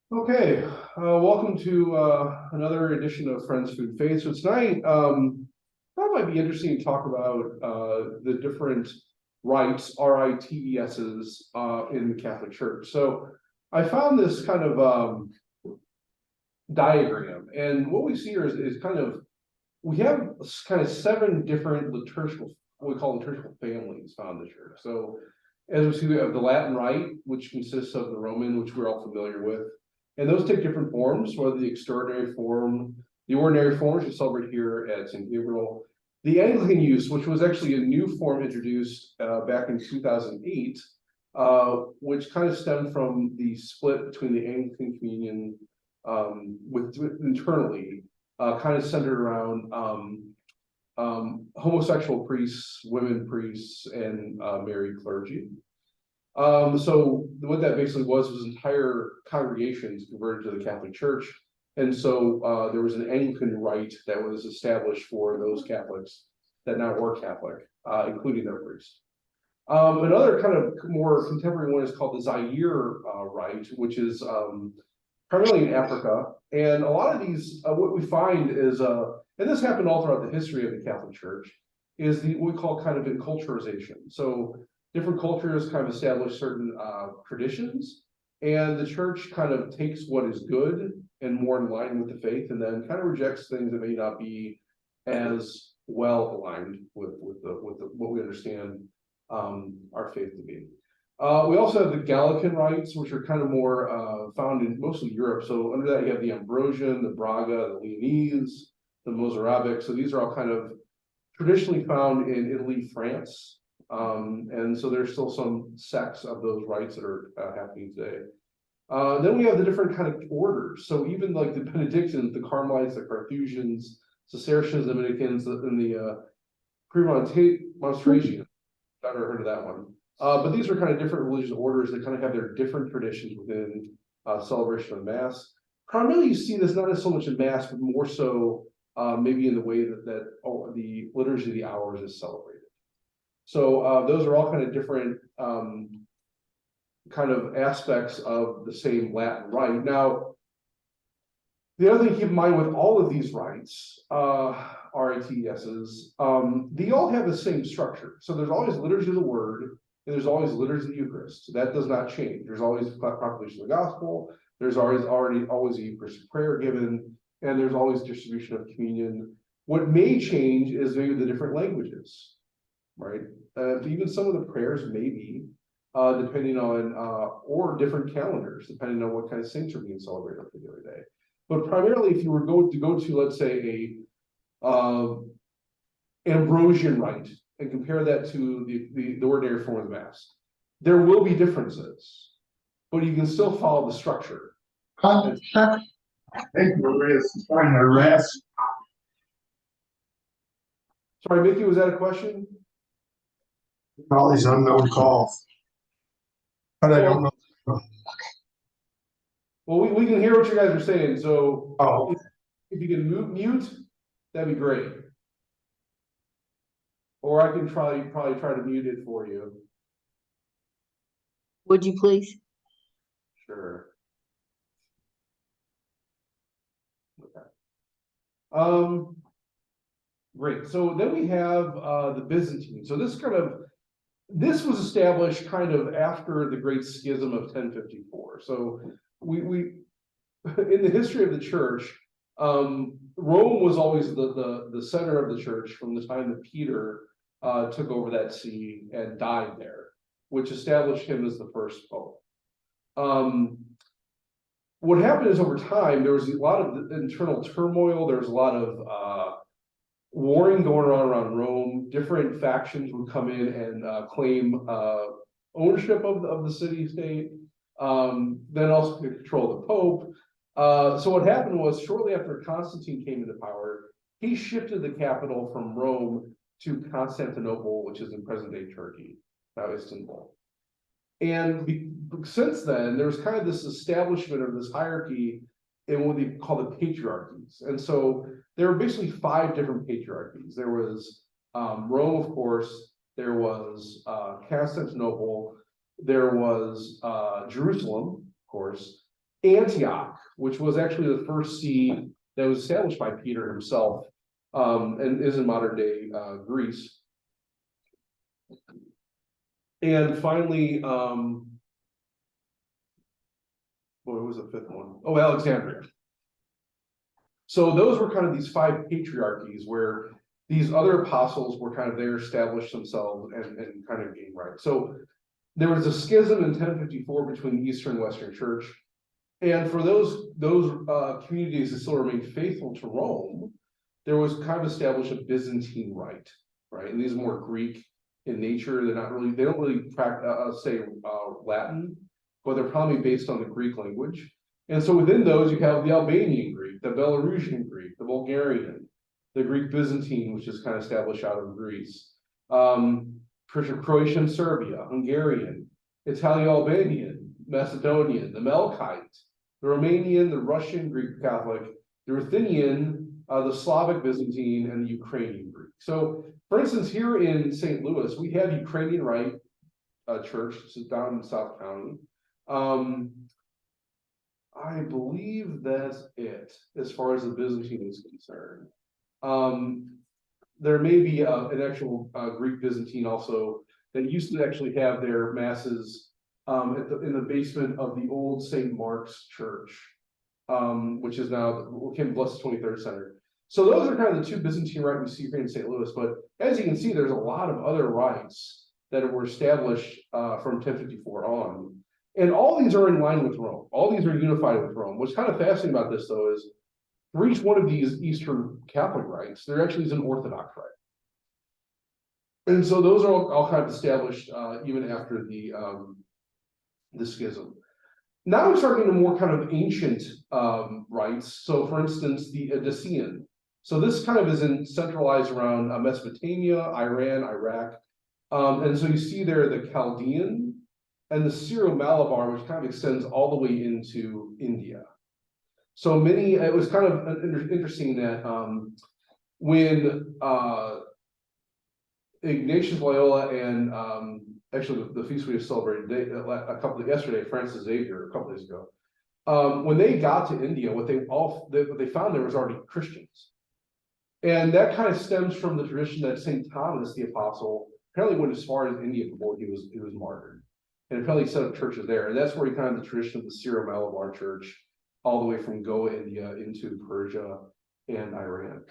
Okay, welcome to another edition of Friends Food Faith. So tonight, that might be interesting to talk about the different rites, RITESs, in the Catholic Church. So I found this kind of diagram, and what we see here is kind of we have kind of seven different liturgical, what we call liturgical families found in the church. So as we see, we have the Latin Rite, which consists of the Roman, which we're all familiar with. And those take different forms, whether the extraordinary form, the ordinary form, which we celebrate here at St. Gabriel, the Anglican use, which was actually a new form introduced back in 2008, which kind of stemmed from the split between the Anglican Communion with internally, kind of centered around homosexual priests, women priests, and married clergy. So what that basically was entire congregations converted to the Catholic Church. And so there was an Anglican rite that was established for those Catholics that now were Catholic, including their priests. Another kind of more contemporary one is called the Zaire rite, which is primarily in Africa. And a lot of these, what we find is, and this happened all throughout the history of the Catholic Church, is what we call kind of enculturation. So different cultures kind of establish certain traditions, and the church kind of takes what is good and more in line with the faith, and then kind of rejects things that may not be as well aligned with what we understand our faith to be. We also have the Gallican rites, which are kind of more found in mostly Europe. So under that, you have the Ambrosian, the Braga, the Leonese, the Mozarabic. So these are all kind of traditionally found in Italy, France. And so there's still some sects of those rites that are happening today. Then we have the different kind of orders. So even like the Benedictines, the Carmelites, the Carthusians, Cistercians, the Dominicans, and the Premonstrations. I've never heard of that one. But these are kind of different religious orders that kind of have their different traditions within celebration of Mass. Primarily, you see this not as so much in Mass, but more so maybe in the way that the liturgy of the hours is celebrated. So those are all kind of different kind of aspects of the same Latin rite. Now, the other thing to keep in mind with all of these rites, RITESs, they all have the same structure. So there's always liturgy of the word, and there's always liturgy of the Eucharist. So that does not change. There's always proclamation of the gospel. There's always a Eucharistic prayer given, and there's always distribution of communion. What may change is maybe the different languages, right? Even some of the prayers may be, depending on, or different calendars, depending on what kind of saints are being celebrated on the other day. But primarily, if you were going to go to, let's say, a Ambrosian rite and compare that to the ordinary form of the Mass, there will be differences, but you can still follow the structure. I think Maria's trying to rest. Sorry, Mickey, was that a question? All these unknown calls. But I don't know. Well, we can hear what you guys are saying. So Oh, if you can mute, that'd be great. Or I can probably try to mute it for you. Would you please? Sure. Okay. Great. So then we have the Byzantine. So this was established kind of after the Great Schism of 1054. So we in the history of the church, Rome was always the center of the church from the time that Peter took over that see and died there, which established him as the first pope. What happened is over time, there was a lot of internal turmoil. There was a lot of warring going on around Rome. Different factions would come in and claim ownership of the city-state, then also control the Pope. So what happened was shortly after Constantine came into power, he shifted the capital from Rome to Constantinople, which is in present-day Turkey, now Istanbul. And since then, there's kind of this establishment of this hierarchy in what they call the patriarchies. And so there were basically 5 different patriarchies. There was Rome, of course. There was Constantinople. There was Jerusalem, of course. Antioch, which was actually the first see that was established by Peter himself, and is in modern day Greece. And finally, what was the fifth one? Oh, Alexandria. So those were kind of these five patriarchies where these other apostles were kind of there, established themselves and kind of gained right. So there was a schism in 1054 between the Eastern and Western Church. And for those communities that still remained faithful to Rome, there was kind of established a Byzantine rite, right? And these are more Greek in nature. They don't really say Latin, but they're probably based on the Greek language. And so within those, you have the Albanian Greek, the Belarusian Greek, the Bulgarian, the Greek Byzantine, which is kind of established out of Greece, Croatian, Serbia, Hungarian, Italo-Albanian, Macedonian, the Melkite, the Romanian, the Russian Greek Catholic, the Ruthenian, the Slavic Byzantine, and the Ukrainian Greek. So, for instance, here in St. Louis, we have Ukrainian Rite Church, this is down in South County. I believe that's it as far as the Byzantine is concerned. There may be an actual Greek Byzantine also that used to actually have their masses in the basement of the old St. Mark's Church, which is now Kim Blessed 23rd Center. So those are kind of the two Byzantine rites we see here in St. Louis. But as you can see, there's a lot of other rites that were established from 1054 on. And all these are in line with Rome. All these are unified with Rome. What's kind of fascinating about this, though, is for each one of these Eastern Catholic rites, there actually is an Orthodox rite. And so those are all kind of established even after the schism. Now we're starting to more kind of ancient rites. So, for instance, the Odyssean. So this kind of is centralized around Mesopotamia, Iran, Iraq. And so you see there the Chaldean and the Syro-Malabar, which kind of extends all the way into India. So it was kind of interesting that when Ignatius Loyola and actually the feast we just celebrated yesterday, Francis Xavier, a couple days ago, when they got to India, what they found there was already Christians. And that kind of stems from the tradition that St. Thomas the Apostle apparently went as far as India before he was martyred. And apparently set up churches there. And that's where he kind of the tradition of the Syro-Malabar Church, all the way from Goa, India, into Persia and Iran.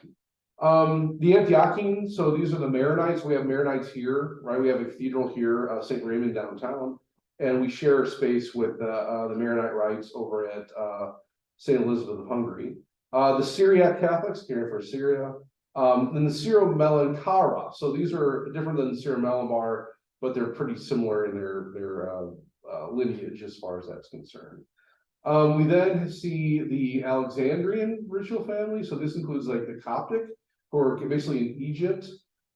The Antiochian, so these are the Maronites. We have Maronites here, right? We have a cathedral here, St. Raymond downtown. And we share a space with the Maronite rites over at St. Elizabeth of Hungary. The Syriac Catholics, caring for Syria. Then the Syro-Malankara. So these are different than the Syro-Malabar, but they're pretty similar in their lineage as far as that's concerned. We then see the Alexandrian ritual family. So this includes like the Coptic, who are basically in Egypt,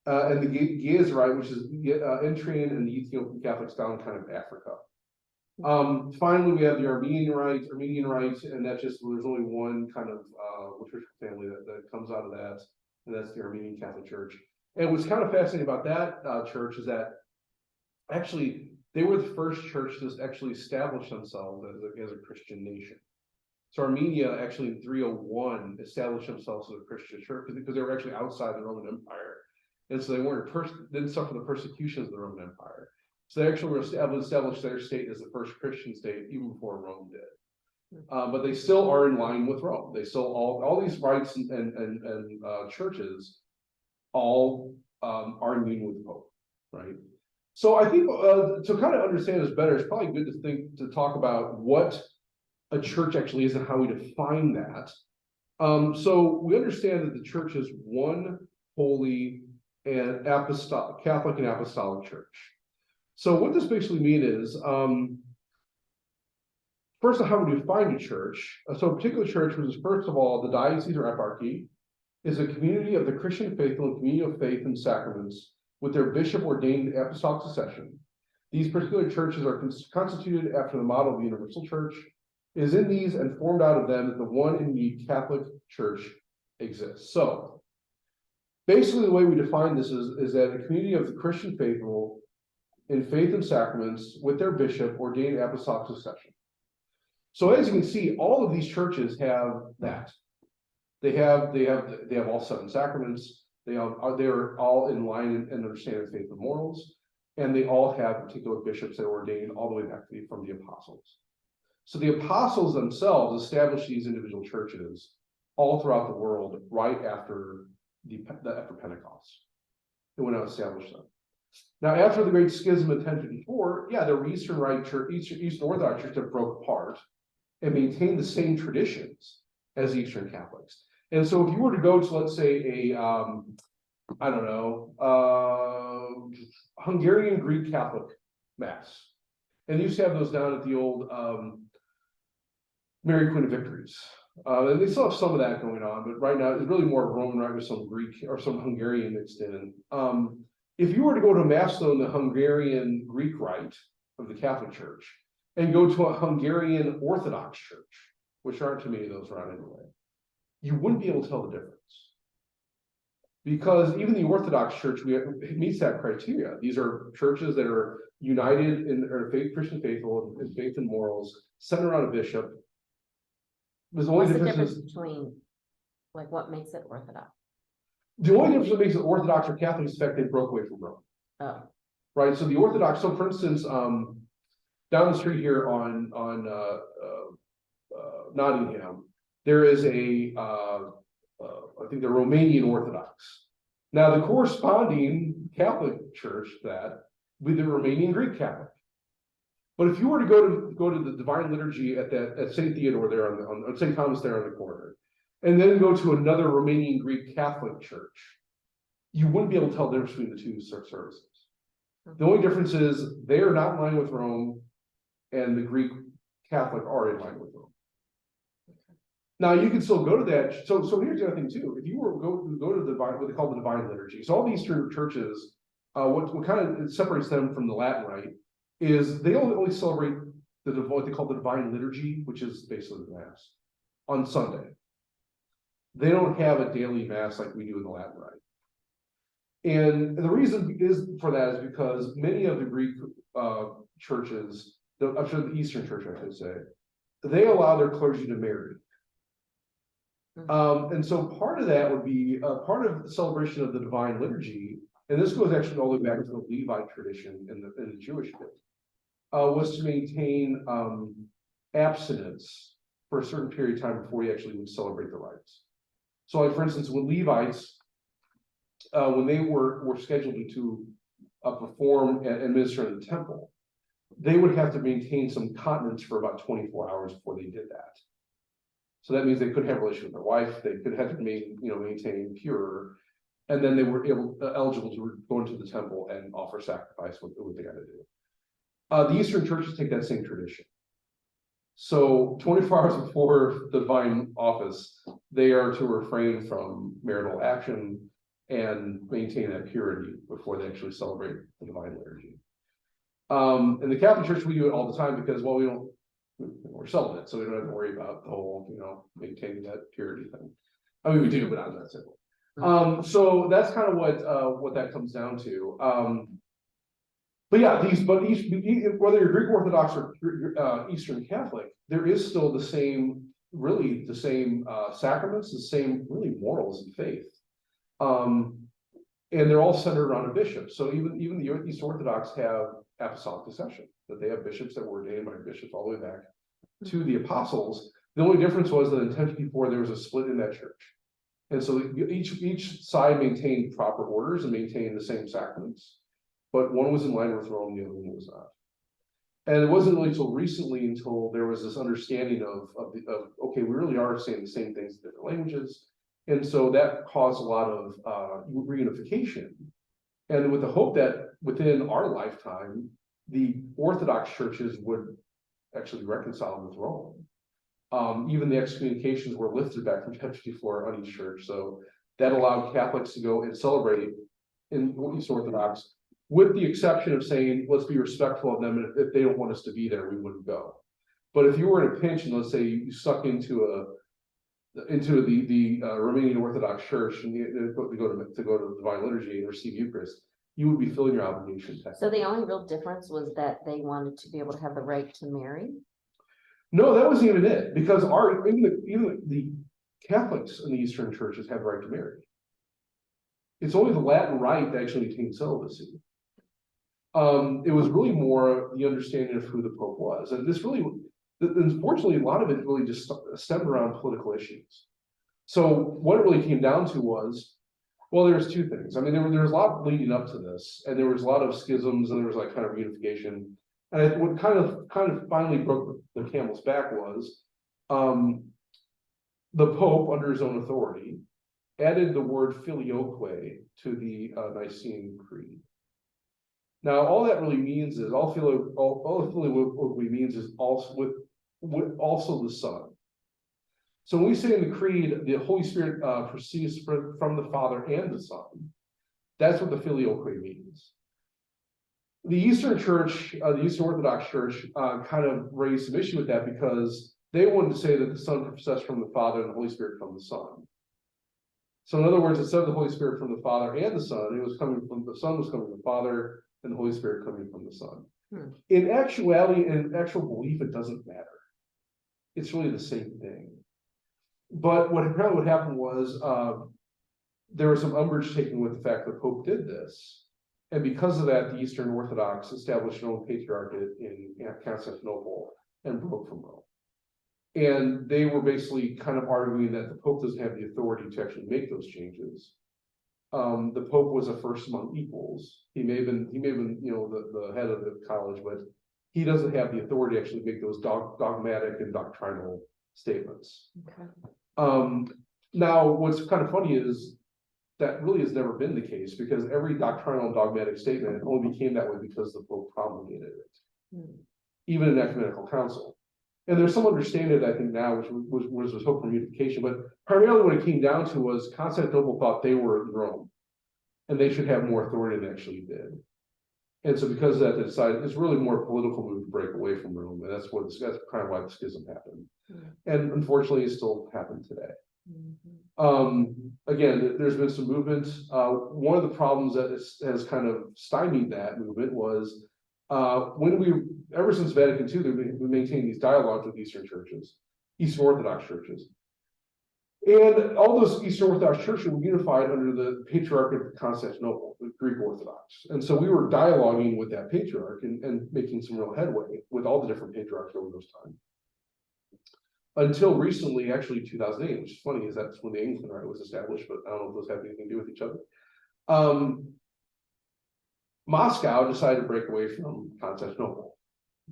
and the Gezerite, which is Eritrean and the Ethiopian Catholics down kind of Africa. Finally, we have the Armenian rites, and that's just, there's only one kind of liturgical family that comes out of that, and that's the Armenian Catholic Church. And what's kind of fascinating about that church is that actually, they were the first church to actually establish themselves as a Christian nation. So Armenia actually in 301 established themselves as a Christian church because they were actually outside the Roman Empire. And so they didn't suffer the persecutions of the Roman Empire. So they actually were established their state as the first Christian state even before Rome did. But they still are in line with Rome. They still all these rites and churches all are in union with the Pope, right? So I think to kind of understand this better, it's probably good to talk about what a church actually is and how we define that. So we understand that the church is one holy and Catholic and apostolic church. So what this basically means is, first of how we define a church. So a particular church was, first of all, the diocese or eparchy is a community of the Christian faithful and community of faith and sacraments with their bishop ordained apostolic succession. These particular churches are constituted after the model of the universal church. It is in these and formed out of them that the one and unique Catholic Church exists. So basically the way we define this is that a community of the Christian faithful in faith and sacraments with their bishop ordained apostolic succession. So as you can see, all of these churches have that. They have all 7 sacraments. They're all in line and understanding of faith and morals, and they all have particular bishops that were ordained all the way back from the apostles. So the apostles themselves established these individual churches all throughout the world right after after Pentecost. They went out and established them. Now, after the Great Schism in 1054, yeah, the Eastern Rite Church, Eastern Orthodox Church that broke apart and maintained the same traditions as Eastern Catholics. And so if you were to go to, let's say, I don't know, Hungarian Greek Catholic Mass, and they used to have those down at the old Mary Queen of Victories. And they still have some of that going on, but right now it's really more Roman Rite with some Greek or some Hungarian mixed in. If you were to go to a Mass though in the Hungarian Greek Rite of the Catholic Church, and go to a Hungarian Orthodox Church, which aren't too many of those around anyway, you wouldn't be able to tell the difference. Because even the Orthodox Church meets that criteria. These are churches that are united in faith, Christian faithful, and faith and morals, centered around a bishop. There's only What's the difference difference between, like, what makes it Orthodox? The only difference that makes it Orthodox or Catholic is the fact they broke away from Rome. Oh, Right. So the Orthodox, so for instance, down the street here on Nottingham, there is I think the Romanian Orthodox. Now the corresponding Catholic church that would be the Romanian Greek Catholic. But if you were to go to the Divine Liturgy at St. Theodore there on St. Thomas there on the corner, and then go to another Romanian Greek Catholic church, you wouldn't be able to tell the difference between the two services. The only difference is they are not in line with Rome, and the Greek Catholic are in line with Rome. Now you can still go to that. So here's the other thing too. If you were go to what they call the Divine Liturgy, so all these churches, what kind of separates them from the Latin Rite is they only celebrate what they call the Divine Liturgy, which is basically the Mass, on Sunday. They don't have a daily Mass like we do in the Latin Rite. And the reason for that is because many of the Greek churches, the Eastern Church, I should say, they allow their clergy to marry. And so part of that would be part of the celebration of the Divine Liturgy, and this goes actually all the way back to the Levite tradition in the Jewish faith, was to maintain abstinence for a certain period of time before you actually would celebrate the rites. So like for instance, when Levites, when they were scheduled to perform and minister in the temple, they would have to maintain some continence for about 24 hours before they did that. So that means they couldn't have a relationship with their wife, they could have to maintain pure, and then they were eligible to go into the temple and offer sacrifice, what they got to do. The Eastern churches take that same tradition. So 24 hours before the divine office, they are to refrain from marital action and maintain that purity before they actually celebrate the Divine Liturgy. In the Catholic Church, we do it all the time because, well, we're celibate, so we don't have to worry about the whole, maintaining that purity thing. I mean, we do, but not that simple. So that's kind of what that comes down to. But yeah, whether you're Greek Orthodox or Eastern Catholic, there is still the same sacraments, the same really morals and faith. And they're all centered around a bishop. So even the East Orthodox have apostolic succession, that they have bishops that were ordained by bishops all the way back to the apostles. The only difference was that in 1054 there was a split in that church. And so each side maintained proper orders and maintained the same sacraments, but one was in line with Rome, the other one was not. And it wasn't really until recently until there was this understanding of okay, we really are saying the same things in different languages. And so that caused a lot of reunification. And with the hope that within our lifetime, the Orthodox churches would actually reconcile with Rome. Even the excommunications were lifted back from 1054 on each church. So that allowed Catholics to go and celebrate in East Orthodox, with the exception of saying, let's be respectful of them. And if they don't want us to be there, we wouldn't go. But if you were in a pinch and let's say you stuck into the Romanian Orthodox Church and to go to the Divine Liturgy and receive Eucharist, you would be filling your obligation. so the only real difference was that they wanted to be able to have the right to marry? No, that wasn't even it, because even the Catholics in the Eastern churches have the right to marry. It's only the Latin rite that actually maintains celibacy. It was really more the understanding of who the Pope was, and this really, unfortunately, a lot of it really just stemmed around political issues. So what it really came down to was, well, there's two things. I mean, there was a lot leading up to this, and there was a lot of schisms, and there was like kind of reunification. And what kind of finally broke the camel's back was, the Pope, under his own authority, added the word filioque to the Nicene Creed. Now, all that really means is all filioque means is also with also the Son. So when we say in the Creed, the Holy Spirit proceeds from the Father and the Son, that's what the filioque means. The Eastern Church, the Eastern Orthodox Church, kind of raised some issue with that because they wanted to say that the Son processed from the Father and the Holy Spirit from the Son. So in other words, instead of the Holy Spirit from the Father and the Son, it was coming from the Son was coming from the Father and the Holy Spirit coming from the Son. In actuality, in actual belief, it doesn't matter. It's really the same thing. But what happened was there was some umbrage taken with the fact that Pope did this. And because of that, the Eastern Orthodox established their own patriarchate in Constantinople and broke from Rome. And they were basically kind of arguing that the Pope doesn't have the authority to actually make those changes. The Pope was a first among equals. He may have been, the head of the college, but he doesn't have the authority to actually make those dogmatic and doctrinal statements. Okay. Now, what's kind of funny is that really has never been the case, because every doctrinal and dogmatic statement only became that way because the Pope promulgated it, even in ecumenical council. And there's some understanding, I think, now, which was hope for unification, but primarily what it came down to was Constantinople thought they were Rome, and they should have more authority than they actually did. And so because of that, they decided it's really more a political move to break away from Rome, and that's kind of why the schism happened. And unfortunately, it still happened today. Again, there's been some movement. One of the problems that has kind of stymied that movement was ever since Vatican II, we maintained these dialogues with Eastern churches, Eastern Orthodox churches. And all those Eastern Orthodox churches were unified under the Patriarchate of Constantinople, the Greek Orthodox. And so we were dialoguing with that patriarch and making some real headway with all the different patriarchs over those times. Until recently, actually 2008, which is funny, is that's when the Anglican Rite was established, but I don't know if those have anything to do with each other. Moscow decided to break away from Constantinople.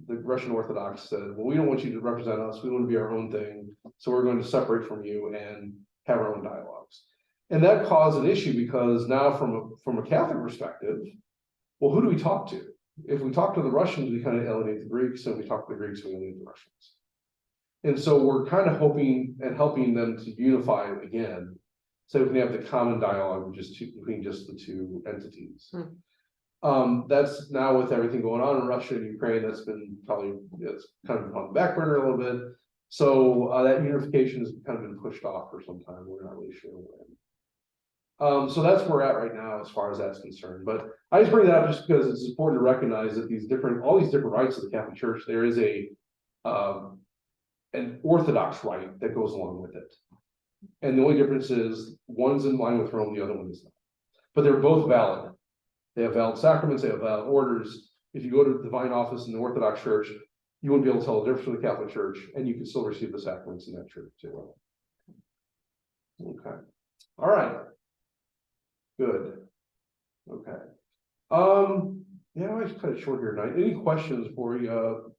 The Russian Orthodox said, well, we don't want you to represent us. We want to be our own thing. So we're going to separate from you and have our own dialogues. And that caused an issue because now from a Catholic perspective, well, who do we talk to? If we talk to the Russians, we kind of alienate the Greeks, and we talk to the Greeks, we alienate the Russians. And so we're kind of hoping and helping them to unify again, so we can have the common dialogue between just the two entities. That's now with everything going on in Russia and Ukraine, it's kind of on the back burner a little bit. So that unification has kind of been pushed off for some time. We're not really sure when. So that's where we're at right now as far as that's concerned. But I just bring that up just because it's important to recognize that all these different rites of the Catholic Church, there is an Orthodox rite that goes along with it. And the only difference is one's in line with Rome, the other one is not. But they're both valid. They have valid sacraments, they have valid orders. If you go to the divine office in the Orthodox Church, you wouldn't be able to tell the difference from the Catholic Church, and you can still receive the sacraments in that church too. Okay. All right. Good. Okay. Yeah, I just cut it short here tonight. Any questions for you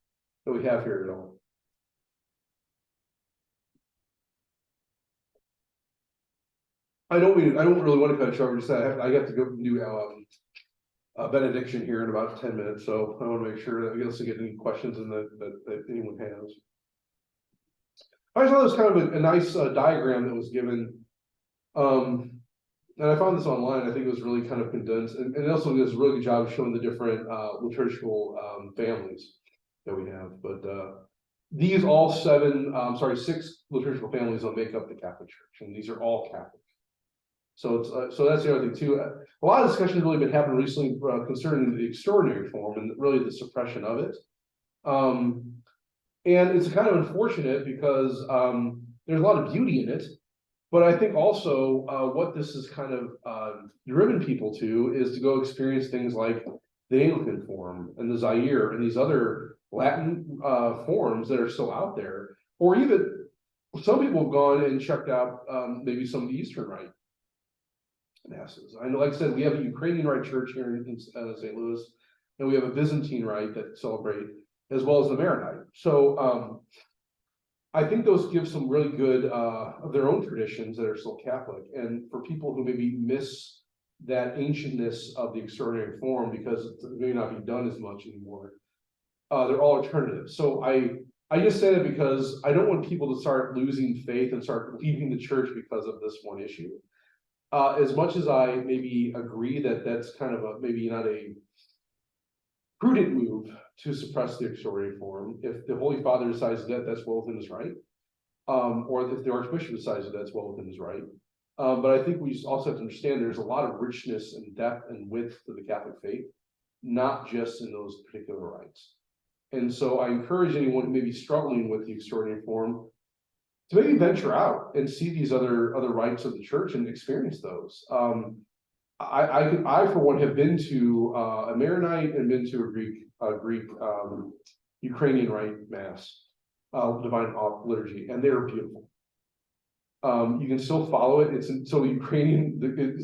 that we have here at all? I don't really want to cut it short. Just I have to go do benediction here in about 10 minutes, so I want to make sure that we also get any questions that anyone has. I thought it was kind of a nice diagram that was given, and I found this online. I think it was really kind of condensed, and also does a really good job of showing the different liturgical families that we have. But these all 6 liturgical families will make up the Catholic Church, and these are all Catholic. So that's the other thing too. A lot of discussion has really been happening recently concerning the extraordinary form and really the suppression of it. And it's kind of unfortunate because there's a lot of beauty in it. But I think also what this has kind of driven people to is to go experience things like the Anglican form and the Zaire and these other Latin forms that are still out there. Or even some people have gone and checked out maybe some of the Eastern Rite masses. I know, like I said, we have a Ukrainian Rite church here in St. Louis, and we have a Byzantine Rite that celebrate, as well as the Maronite. So I think those give some really good of their own traditions that are still Catholic. And for people who maybe miss that ancientness of the extraordinary form because it may not be done as much anymore, they're all alternatives. So I just say that because I don't want people to start losing faith and start leaving the church because of this one issue. As much as I maybe agree that that's kind of a maybe not a prudent move to suppress the extraordinary form, if the Holy Father decides that, that's well within his right, or if the Archbishop decides that, that's well within his right. But I think we just also have to understand there's a lot of richness and depth and width to the Catholic faith, not just in those particular rites. And so I encourage anyone who may be struggling with the extraordinary form to maybe venture out and see these other rites of the church and experience those. I for one have been to a Maronite and been to a Greek Ukrainian Rite mass, divine liturgy, and they're beautiful. You can still follow it. It's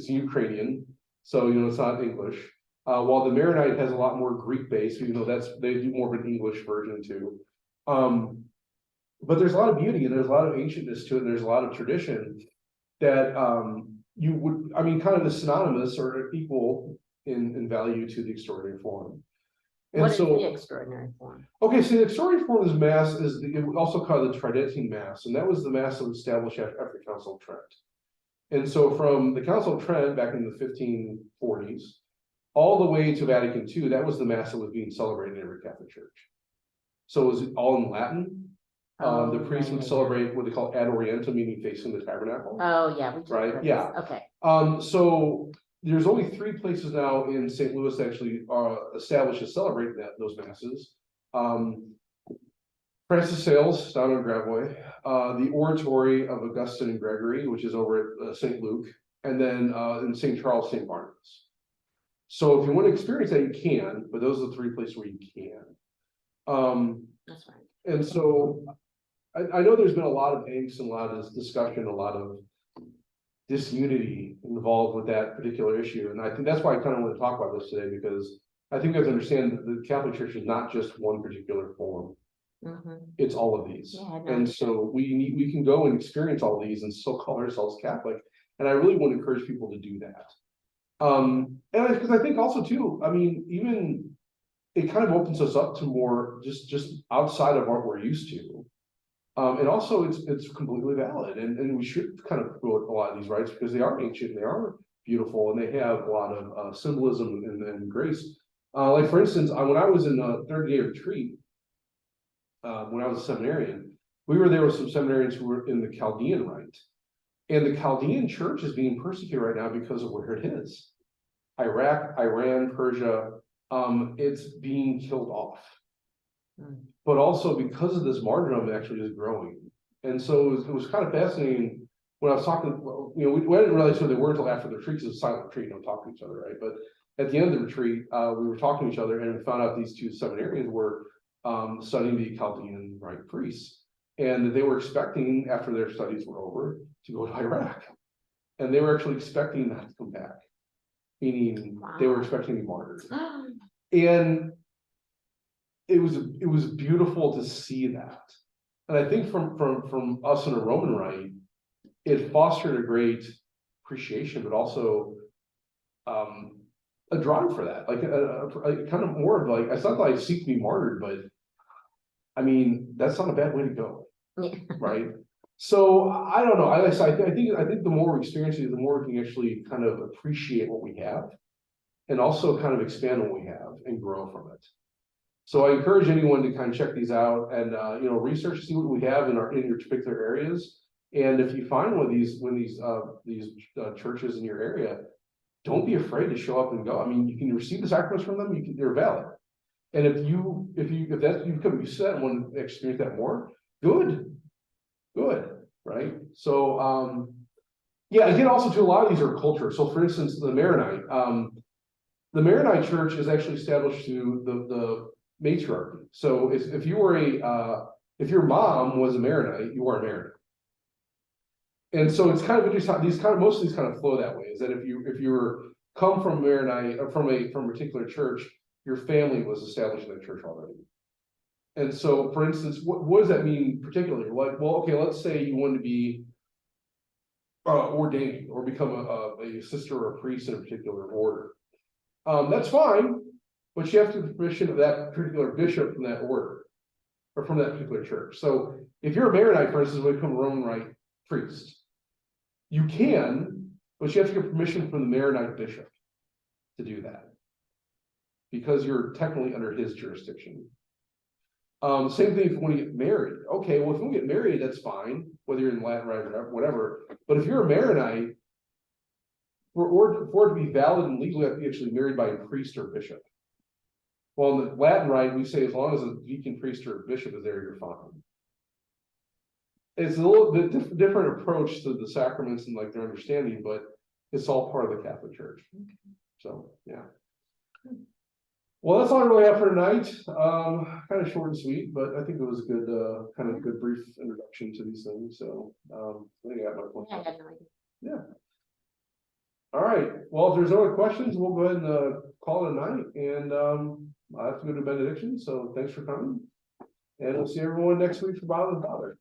Ukrainian, so it's not English. While the Maronite has a lot more Greek base, they do more of an English version too. But there's a lot of beauty and there's a lot of ancientness to it, and there's a lot of tradition that you would, kind of is synonymous or equal in value to the extraordinary form. And what is the extraordinary form? Okay, so the extraordinary form of this mass is also called the Tridentine Mass, and that was the mass that was established after the Council of Trent. And so from the Council of Trent back in the 1540s, all the way to Vatican II, that was the mass that was being celebrated in every Catholic church. So it was all in Latin. The priests would celebrate what they call ad orientem, meaning facing the tabernacle. Oh, yeah. Right, yeah. Okay. So there's only 3 places now in St. Louis that actually are established to celebrate those masses. Francis Sales down on Graveway, the Oratory of Augustine and Gregory, which is over at St. Luke, and then in St. Charles, St. Barnabas. So if you want to experience that, you can, but those are the 3 places where you can. That's right. And so I know there's been a lot of angst and a lot of discussion, a lot of disunity involved with that particular issue. And I think that's why I kind of want to talk about this today, because I think we have to understand that the Catholic Church is not just one particular form. It's all of these. And so we can go and experience all these and still call ourselves Catholic. And I really want to encourage people to do that. And because I think also too, even it kind of opens us up to more just outside of what we're used to. And also it's completely valid, and we should kind of promote a lot of these rites because they are ancient, they are beautiful, and they have a lot of symbolism and grace. Like for instance, when I was in a 30-day retreat, when I was a seminarian, we were there with some seminarians who were in the Chaldean Rite, and the Chaldean church is being persecuted right now because of where it is. Iraq, Iran, Persia, it's being killed off. But also because of this martyrdom, it actually is growing. And so it was kind of fascinating when I was talking, we didn't realize who they were until after the retreat, because it was a silent retreat, talking to each other, right? But at the end of the retreat, we were talking to each other and we found out these 2 seminarians were studying the Chaldean Rite priests. And they were expecting, after their studies were over, to go to Iraq. And they were actually expecting not to come back, meaning they were expecting to be martyred. And it was beautiful to see that. And I think from us in a Roman Rite, it fostered a great appreciation, but also a drive for that, like a kind of more of like, it's not that I seek to be martyred, but that's not a bad way to go. Yeah. Right. So I don't know. I think the more we experience it, the more we can actually kind of appreciate what we have, and also kind of expand what we have and grow from it. So I encourage anyone to kind of check these out and research, see what we have in your particular areas. And if you find one of these churches in your area, don't be afraid to show up and go. You can receive the sacraments from them. They're valid. And if you become used to that and want to experience that more, good, right? So, yeah, again, also too, a lot of these are culture. So for instance, the Maronite church is actually established through the matriarchy. So if you were if your mom was a Maronite, you are a Maronite. And so it's kind of interesting how most of these kind of flow that way, is that if you were come from Maronite or from a particular church, your family was established in that church already. And so, for instance, what does that mean particularly? Like, well, okay, let's say you want to be ordained or become a sister or a priest in a particular order. That's fine, but you have to have the permission of that particular bishop from that order or from that particular church. So if you're a Maronite, for instance, become a Roman Rite priest, you can, but you have to get permission from the Maronite bishop to do that, because you're technically under his jurisdiction. Same thing if you want to get married. Okay, well, if you want to get married, that's fine, whether you're in Latin Rite or whatever. But if you're a Maronite, for it to be valid and legal, you have to be actually married by a priest or bishop. Well, in the Latin Rite, we say as long as a deacon, priest, or bishop is there, you're fine. It's a little bit different approach to the sacraments and like their understanding, but it's all part of the Catholic Church. So, yeah. Well, that's all I really have for tonight. Kind of short and sweet, but I think it was a good, kind of good brief introduction to these things. So, I think I got my point. I had no idea. Yeah. All right. Well, if there's no other questions, we'll go ahead and call it a night. And I have to go to benediction. So thanks for coming. And we'll see everyone next week for Bother and Bother.